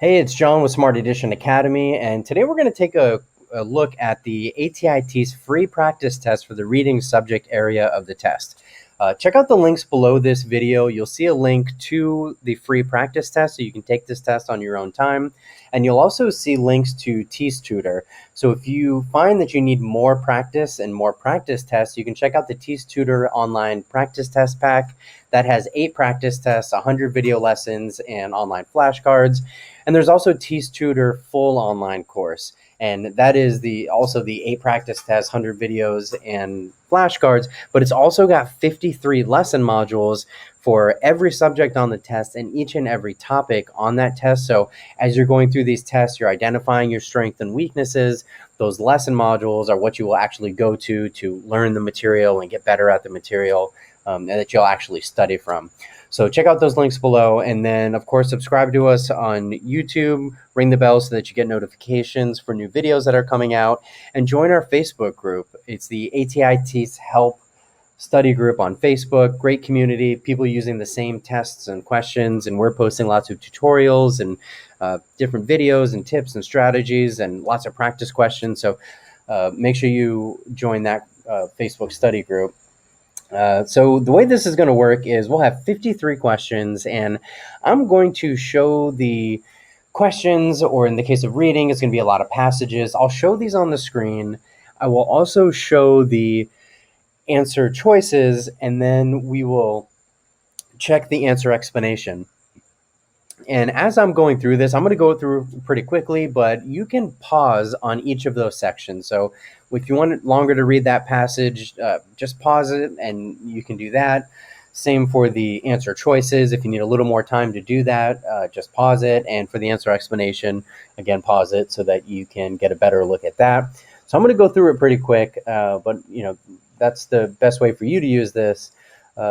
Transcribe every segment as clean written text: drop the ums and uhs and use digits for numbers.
Hey, it's John with Smart Edition Academy, and today we're going to take a look at the ATI TEAS free practice test for the reading subject area of the test. Check out the links below this video. You'll see a link to the free practice test, so you can take this test on your own time. And you'll also see links to TEAS Tutor. So if you find that you need more practice and more practice tests, you can check out the TEAS Tutor online practice test pack that has 8 practice tests, 100 video lessons, and online flashcards. And there's also TEAS Tutor full online course. And that is also the 8 practice tests, 100 videos, and flashcards, but it's also got 53 lesson modules for every subject on the test and each and every topic on that test. So as you're going through these tests, you're identifying your strengths and weaknesses. Those lesson modules are what you will actually go to learn the material and get better at the material, and that you'll actually study from. So check out those links below, and then of course subscribe to us on YouTube, ring the bell so that you get notifications for new videos that are coming out, and join our Facebook group. It's the ATI TEAS Help Study group on Facebook. Great community, people using the same tests and questions, and we're posting lots of tutorials and different videos and tips and strategies and lots of practice questions. So make sure you join that Facebook study group. So the way this is going to work is we'll have 53 questions, and I'm going to show the questions, or in the case of reading, it's going to be a lot of passages. I'll show these on the screen. I will also show the answer choices, and then we will check the answer explanation. And as I'm going through this, I'm going to go through pretty quickly, but you can pause on each of those sections. So if you want it longer to read that passage, just pause it and you can do that. Same for the answer choices. If you need a little more time to do that, just pause it. And for the answer explanation, again, pause it so that you can get a better look at that. So I'm going to go through it pretty quick, but that's the best way for you to use this.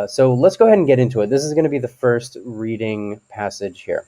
So let's go ahead and get into it. This is going to be the first reading passage here.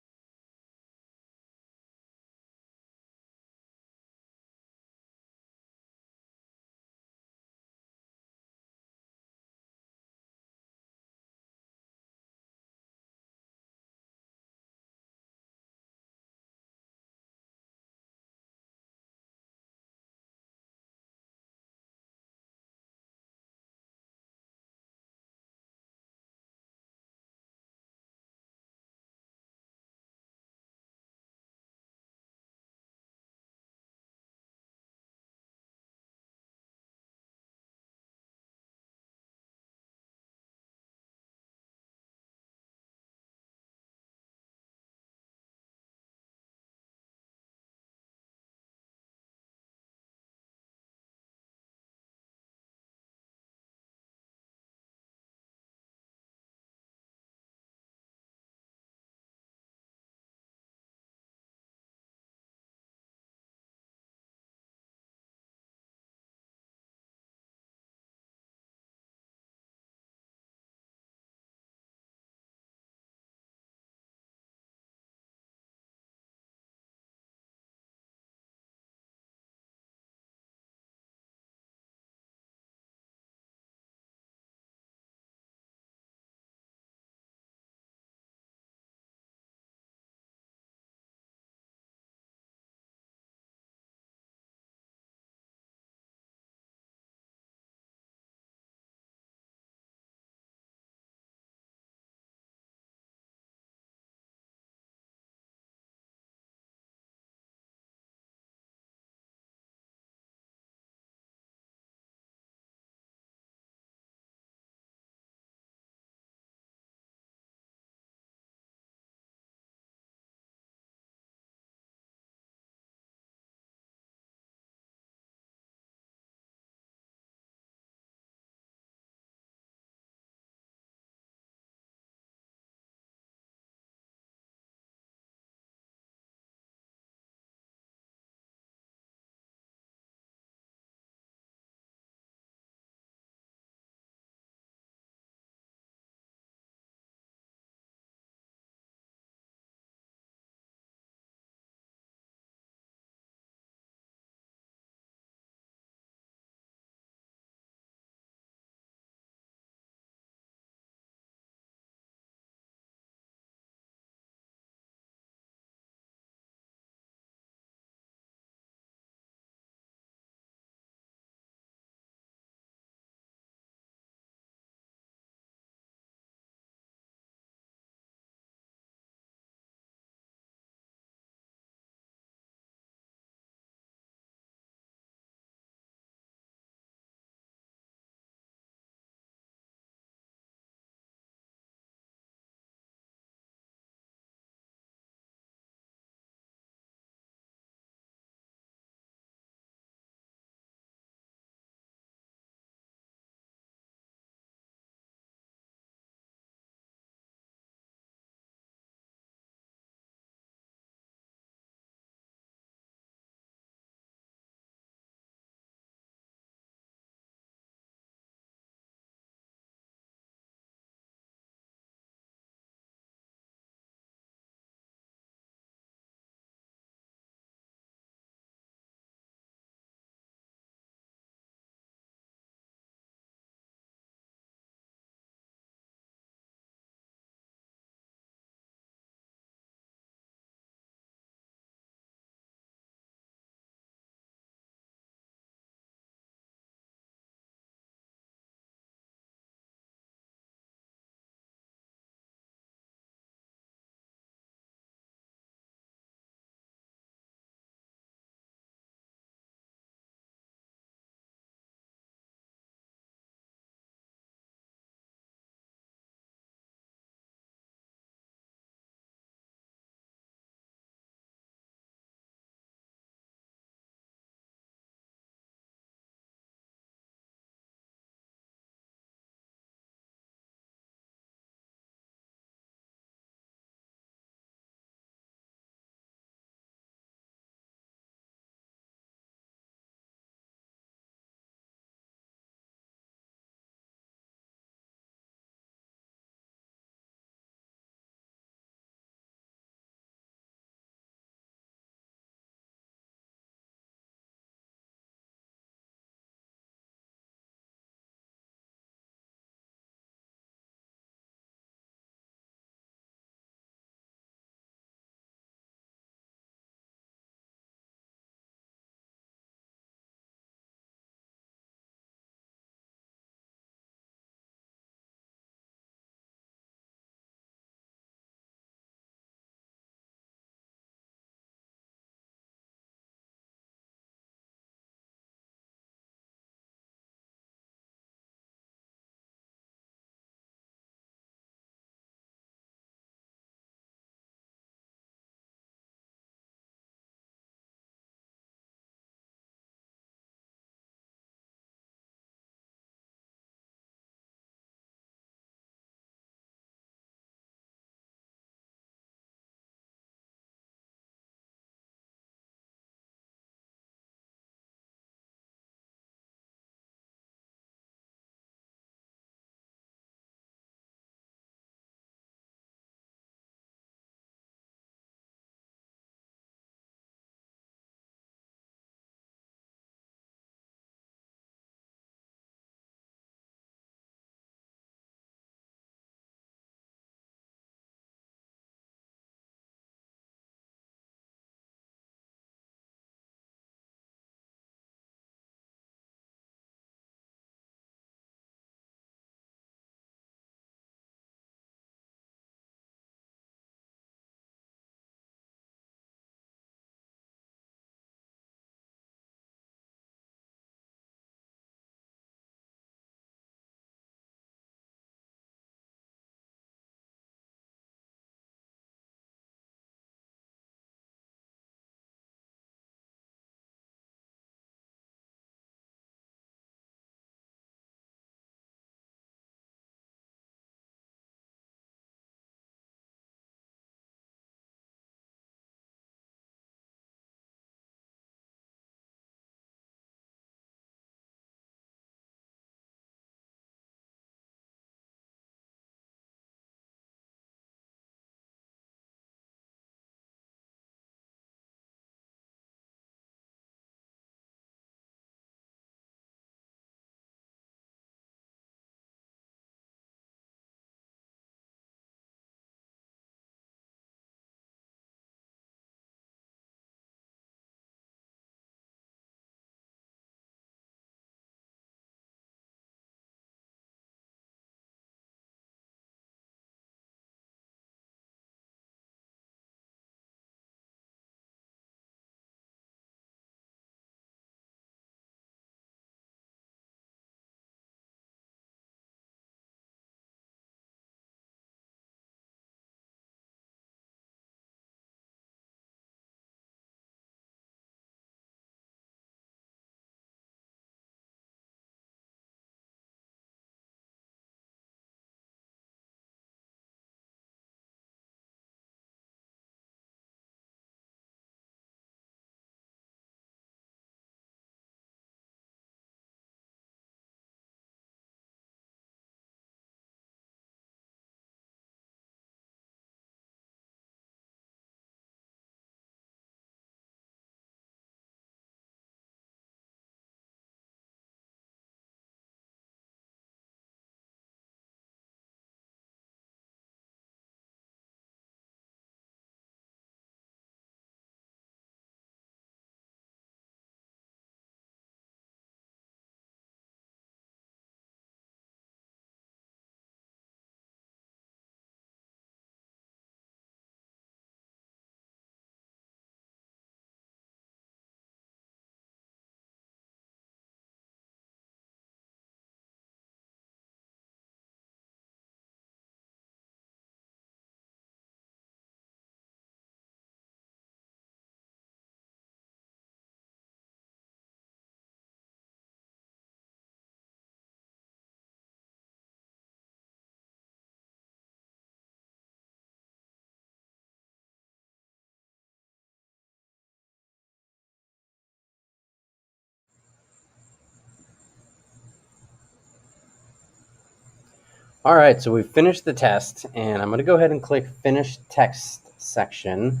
All right, so we've finished the test, and I'm going to go ahead and click Finish Text section.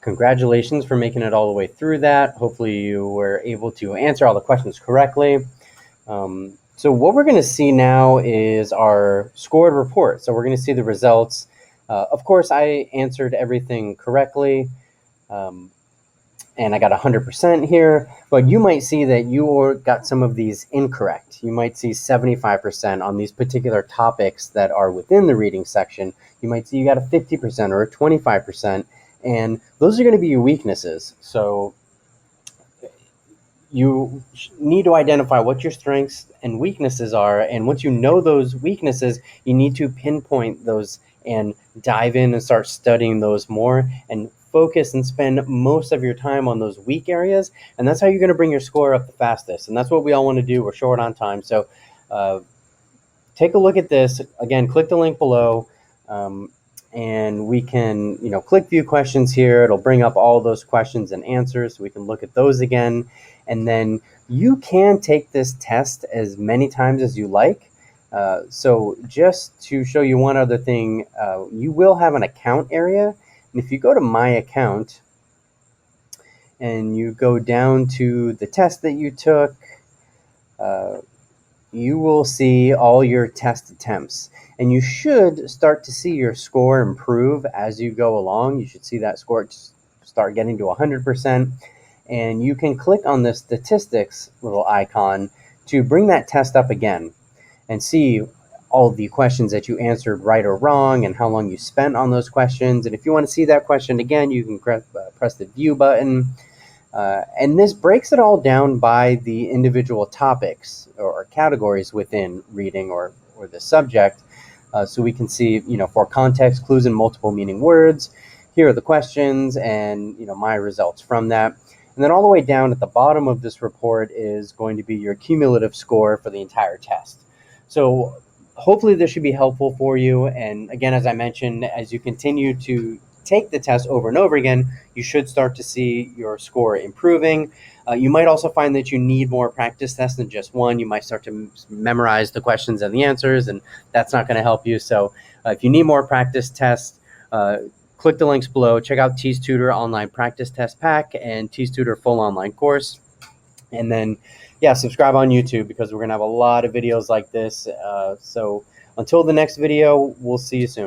Congratulations for making it all the way through that. Hopefully you were able to answer all the questions correctly. So what we're going to see now is our scored report. So we're going to see the results. Of course, I answered everything correctly. And I got 100% here, but you might see that you got some of these incorrect. You might see 75% on these particular topics that are within the reading section. You might see you got a 50% or a 25%, and those are going to be your weaknesses. So you need to identify what your strengths and weaknesses are, and once you know those weaknesses, you need to pinpoint those and dive in and start studying those more and focus and spend most of your time on those weak areas, and that's how you're going to bring your score up the fastest. And that's what we all want to do. We're short on time, so take a look at this. Again, click the link below, and we can click view questions here. It'll bring up all those questions and answers, so we can look at those again. And then you can take this test as many times as you like. So just to show you one other thing, you will have an account area. And if you go to My Account and you go down to the test that you took, you will see all your test attempts. And you should start to see your score improve as you go along. You should see that score start getting to 100%. And you can click on the statistics little icon to bring that test up again and see all the questions that you answered right or wrong and how long you spent on those questions. And if you want to see that question again, you can press the view button. And this breaks it all down by the individual topics or categories within reading or the subject. So we can see, for context, clues, and multiple meaning words, here are the questions and, my results from that. And then all the way down at the bottom of this report is going to be your cumulative score for the entire test. So hopefully this should be helpful for you. And again, as I mentioned, as you continue to take the test over and over again, you should start to see your score improving. You might also find that you need more practice tests than just one. You might start to memorize the questions and the answers, and that's not going to help you. So if you need more practice tests, click the links below. Check out TEAS Tutor Online Practice Test Pack and TEAS Tutor Full Online Course. And then, subscribe on YouTube because we're going to have a lot of videos like this. So until the next video, we'll see you soon.